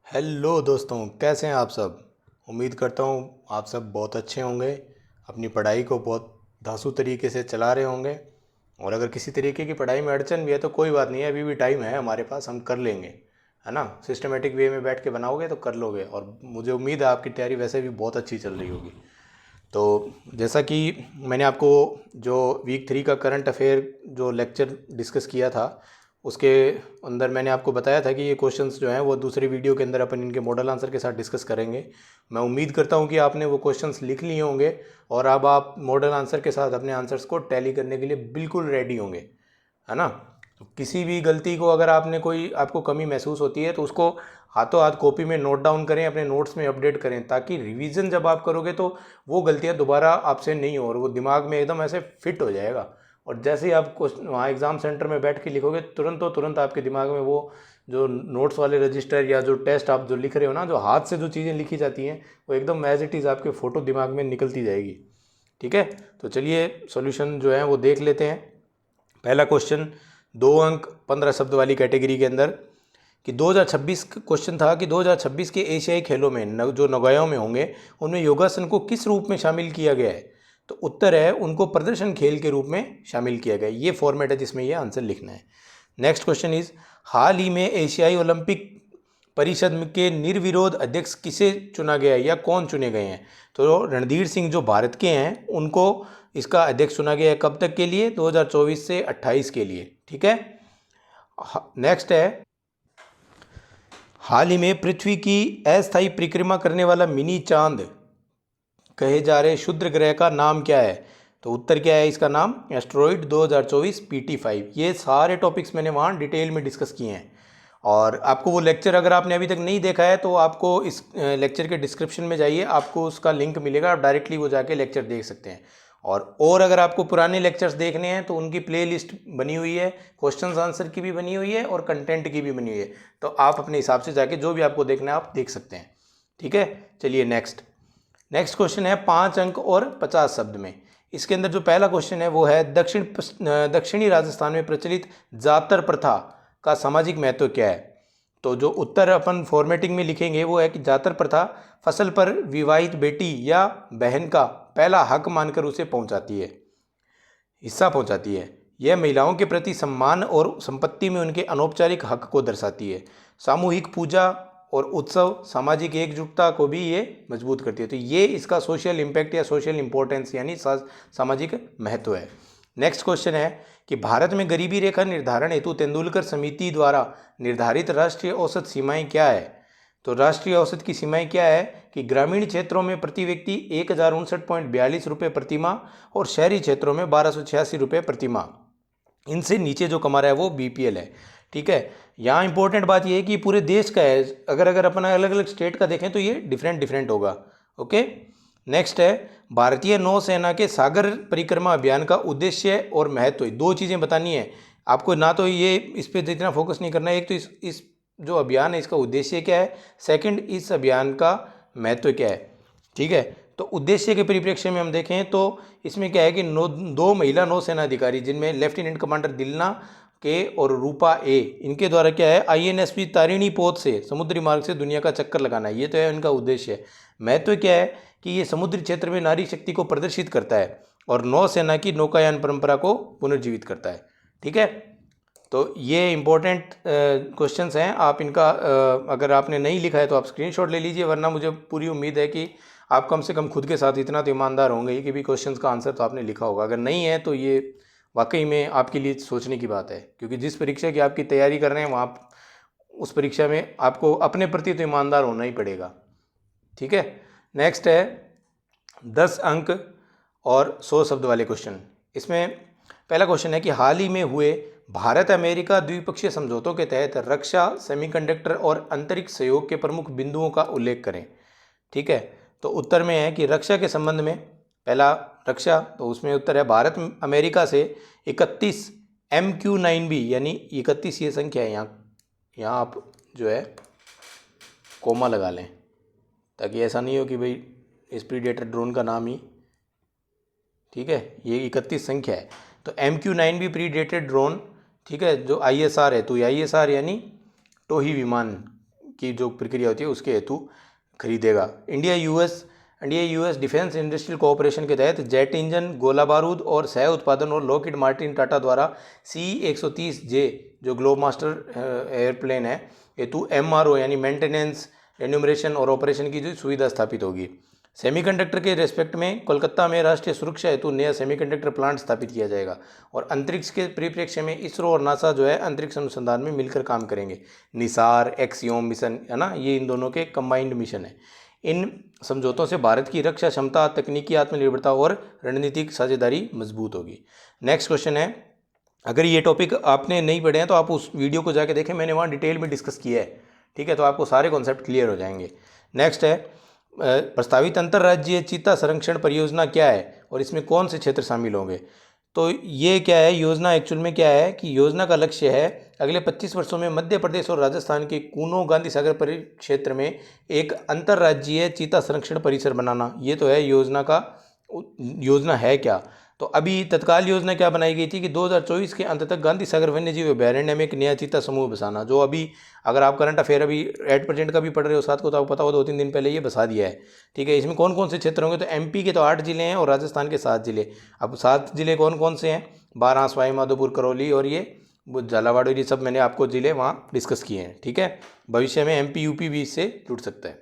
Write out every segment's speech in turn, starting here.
Hello दोस्तों, कैसे हैं आप सब। उम्मीद करता हूँ आप सब बहुत अच्छे होंगे, अपनी पढ़ाई को बहुत धांसू तरीके से चला रहे होंगे। और अगर किसी तरीके की पढ़ाई में अड़चन भी है तो कोई बात नहीं है, अभी भी टाइम है हमारे पास, हम कर लेंगे, है ना। सिस्टमेटिक वे में बैठ के बनाओगे तो कर लोगे, और मुझे उम्मीद है आपकी तैयारी वैसे भी बहुत अच्छी चल रही होगी। तो जैसा कि मैंने आपको जो वीक 3 का करंट अफेयर जो लेक्चर डिस्कस किया था, उसके अंदर मैंने आपको बताया था कि ये क्वेश्चंस जो हैं वो दूसरे वीडियो के अंदर अपन इनके मॉडल आंसर के साथ डिस्कस करेंगे। मैं उम्मीद करता हूँ कि आपने वो क्वेश्चंस लिख लिए होंगे और अब आप मॉडल आंसर के साथ अपने आंसर्स को टैली करने के लिए बिल्कुल रेडी होंगे, है ना। तो किसी भी गलती को अगर आपने कोई आपको कमी महसूस होती है तो उसको हाथों हाथ कॉपी में नोट डाउन करें, अपने नोट्स में अपडेट करें, ताकि रिवीजन जब आप करोगे तो वो गलतियां दोबारा आपसे नहीं हो और वो दिमाग में एकदम ऐसे फिट हो जाएगा। और जैसे ही आप वहाँ एग्ज़ाम सेंटर में बैठ के लिखोगे तुरंत आपके दिमाग में वो जो नोट्स वाले रजिस्टर या जो टेस्ट आप जो लिख रहे हो ना, जो हाथ से जो चीज़ें लिखी जाती हैं वो एकदम एज इट इज़ आपके फ़ोटो दिमाग में निकलती जाएगी। ठीक है, तो चलिए सॉल्यूशन जो है वो देख लेते हैं। पहला क्वेश्चन 2 अंक 15 शब्द वाली कैटेगरी के अंदर कि 2026 क्वेश्चन था कि 2026 के एशियाई खेलों में जो नगोया में होंगे उनमें योगासन को किस रूप में शामिल किया गया है। तो उत्तर है उनको प्रदर्शन खेल के रूप में शामिल किया गया। ये फॉर्मेट है जिसमें ये आंसर लिखना है। नेक्स्ट क्वेश्चन इज हाल ही में एशियाई ओलंपिक परिषद के निर्विरोध अध्यक्ष किसे चुना गया है या कौन चुने गए हैं। तो रणधीर सिंह जो भारत के हैं उनको इसका अध्यक्ष चुना गया है। कब तक के लिए? 2024 से 28 के लिए। ठीक है। नेक्स्ट है हाल ही में पृथ्वी की अस्थायी परिक्रमा करने वाला मिनी चांद कहे जा रहे क्षुद्र ग्रह का नाम क्या है। तो उत्तर क्या है इसका नाम? Asteroid 2024 PT5। ये सारे टॉपिक्स मैंने वहाँ डिटेल में डिस्कस किए हैं। और आपको वो लेक्चर अगर आपने अभी तक नहीं देखा है तो आपको इस लेक्चर के डिस्क्रिप्शन में जाइए, आपको उसका लिंक मिलेगा, आप डायरेक्टली वो जाके लेक्चर देख सकते हैं। और अगर आपको पुराने लेक्चर्स देखने हैं तो उनकी प्लेलिस्ट बनी हुई है, क्वेश्चंस आंसर की भी बनी हुई है और कंटेंट की भी बनी हुई है। तो आप अपने हिसाब से जाके जो भी आपको देखना है आप देख सकते हैं। ठीक है, चलिए नेक्स्ट क्वेश्चन है 5 अंक और 50 शब्द में। इसके अंदर जो पहला क्वेश्चन है वो है दक्षिणी राजस्थान में प्रचलित जातर प्रथा का सामाजिक महत्व क्या है। तो जो उत्तर अपन फॉर्मेटिंग में लिखेंगे वो है कि जातर प्रथा फसल पर विवाहित बेटी या बहन का पहला हक मानकर उसे हिस्सा पहुंचाती है। यह महिलाओं के प्रति सम्मान और संपत्ति में उनके अनौपचारिक हक को दर्शाती है। सामूहिक पूजा और उत्सव सामाजिक एकजुटता को भी ये मजबूत करती है। तो ये इसका सोशल इम्पैक्ट या सोशल इम्पोर्टेंस यानी सामाजिक महत्व है। नेक्स्ट क्वेश्चन है कि भारत में गरीबी रेखा निर्धारण हेतु तेंदुलकर समिति द्वारा निर्धारित राष्ट्रीय औसत सीमाएं क्या है। तो राष्ट्रीय औसत की सीमाएं क्या है कि ग्रामीण क्षेत्रों में प्रति व्यक्ति 1059.42 रुपये प्रति माह और शहरी क्षेत्रों में 1286 रुपये प्रति माह। इनसे नीचे जो कमा रहा है वो BPL है। ठीक है, यहाँ इंपॉर्टेंट बात ये है कि पूरे देश का है, अगर अपना अलग अलग स्टेट का देखें तो ये डिफरेंट होगा। ओके, नेक्स्ट है भारतीय नौसेना के सागर परिक्रमा अभियान का उद्देश्य और महत्व। दो चीज़ें बतानी है आपको, ना तो ये इस पर इतना फोकस नहीं करना है। एक तो इस जो अभियान है इसका उद्देश्य क्या है, सेकंड इस अभियान का महत्व क्या है। ठीक है, तो उद्देश्य के परिप्रेक्ष्य में हम देखें तो इसमें क्या है कि 2 महिला नौसेना अधिकारी जिनमें लेफ्टिनेंट कमांडर दिलना के और रूपा ए, इनके द्वारा क्या है INSP तारिणी पोत से समुद्री मार्ग से दुनिया का चक्कर लगाना है। ये तो है इनका उद्देश्य। महत्व क्या है कि ये समुद्री क्षेत्र में नारी शक्ति को प्रदर्शित करता है और नौसेना की नौकायान परंपरा को पुनर्जीवित करता है। ठीक है, तो ये इंपॉर्टेंट क्वेश्चंस हैं। आप इनका अगर आपने नहीं लिखा है तो आप स्क्रीनशॉट ले लीजिए, वरना मुझे पूरी उम्मीद है कि आप कम से कम खुद के साथ इतना तो ईमानदार होंगे कि भी क्वेश्चंस का आंसर तो आपने लिखा होगा। अगर नहीं है तो ये वाकई में आपके लिए सोचने की बात है, क्योंकि जिस परीक्षा की आपकी तैयारी कर रहे हैं वहाँ उस परीक्षा में आपको अपने प्रति तो ईमानदार होना ही पड़ेगा। ठीक है, नेक्स्ट है 10 अंक और 100 शब्द वाले क्वेश्चन। इसमें पहला क्वेश्चन है कि हाल ही में हुए भारत अमेरिका द्विपक्षीय समझौतों के तहत रक्षा, सेमीकंडक्टर और अंतरिक्ष सहयोग के प्रमुख बिंदुओं का उल्लेख करें। ठीक है, तो उत्तर में है कि रक्षा के संबंध में पहला रक्षा, तो उसमें उत्तर है भारत अमेरिका से 31 MQ-9B, यानी 31 ये संख्या है, यहाँ आप जो है कोमा लगा लें ताकि ऐसा नहीं हो कि भाई इस प्रीडेटर ड्रोन का नाम ही। ठीक है, ये 31 संख्या है। तो MQ-9B प्रीडेटर ड्रोन, ठीक है, जो ISR है, तो ISR यानी टोही विमान की जो प्रक्रिया होती है उसके हेतु खरीदेगा। India US defence industrial cooperation के तहत जेट इंजन, गोला बारूद और सह उत्पादन और लॉकहीड मार्टिन टाटा द्वारा C-130J जो ग्लोब मास्टर एयरप्लेन है हेतु MRO यानी मेंटेनेंस, एन्यूमरेशन और ऑपरेशन की जो सुविधा स्थापित होगी। सेमीकंडक्टर के रेस्पेक्ट में कोलकाता में राष्ट्रीय सुरक्षा हेतु नया सेमीकंडक्टर प्लांट स्थापित किया जाएगा। और अंतरिक्ष के परिप्रेक्ष्य में इसरो और नासा जो है अंतरिक्ष अनुसंधान में मिलकर काम करेंगे। निसार, एक्सियोम मिशन है ना, ये इन दोनों के कंबाइंड मिशन है। इन समझौतों से भारत की रक्षा क्षमता, तकनीकी आत्मनिर्भरता और रणनीतिक साझेदारी मजबूत होगी। नेक्स्ट क्वेश्चन है, अगर ये टॉपिक आपने नहीं पढ़े हैं तो आप उस वीडियो को जाके देखें, मैंने वहाँ डिटेल में डिस्कस किया है, ठीक है, तो आपको सारे कॉन्सेप्ट क्लियर हो जाएंगे। नेक्स्ट है, प्रस्तावित अंतर्राज्यीय चीता संरक्षण परियोजना क्या है और इसमें कौन से क्षेत्र शामिल होंगे। तो ये क्या है, योजना एक्चुअल में क्या है कि योजना का लक्ष्य है अगले 25 वर्षों में मध्य प्रदेश और राजस्थान के कूनो गांधी सागर परिक्षेत्र में एक अंतर्राज्यीय चीता संरक्षण परिसर बनाना। ये तो है योजना है क्या। तो अभी तत्काल योजना क्या बनाई गई थी कि 2024 के अंत तक गांधी सागर वन्यजीव अभयारण्य में एक नया चीता समूह बसाना, जो अभी अगर आप करंट अफेयर अभी एट प्रेजेंट का भी पढ़ रहे हो साथ को तो आपको पता हो 2-3 दिन पहले ये बसा दिया है, ठीक है। इसमें कौन कौन से क्षेत्र होंगे, तो MP के तो 8 जिले हैं और राजस्थान के 7 जिले। अब 7 जिले कौन कौन से हैं, बारां, सवाई माधोपुर, करौली और ये झालावाड़, ये सब मैंने आपको जिले वहाँ डिस्कस किए हैं, ठीक है। भविष्य में MP UP भी इससे जुड़ सकता है।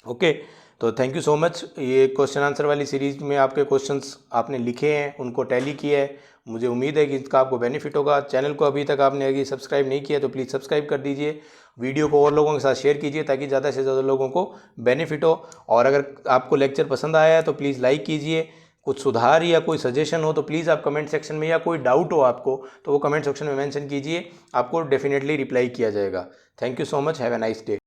ओके, तो थैंक यू सो मच। ये क्वेश्चन आंसर वाली सीरीज में आपके क्वेश्चंस आपने लिखे हैं, उनको टैली किया है, मुझे उम्मीद है कि इसका आपको बेनिफिट होगा। चैनल को अभी तक आपने अगर सब्सक्राइब नहीं किया तो प्लीज़ सब्सक्राइब कर दीजिए, वीडियो को और लोगों के साथ शेयर कीजिए ताकि ज़्यादा से ज़्यादा लोगों को बेनिफिट हो। और अगर आपको लेक्चर पसंद आया है तो प्लीज़ लाइक कीजिए। कुछ सुधार या कोई सजेशन हो तो प्लीज़ आप कमेंट सेक्शन में, या कोई डाउट हो आपको तो वो कमेंट सेक्शन में मेंशन कीजिए, आपको डेफिनेटली रिप्लाई किया जाएगा। Thank you so much, have a nice day.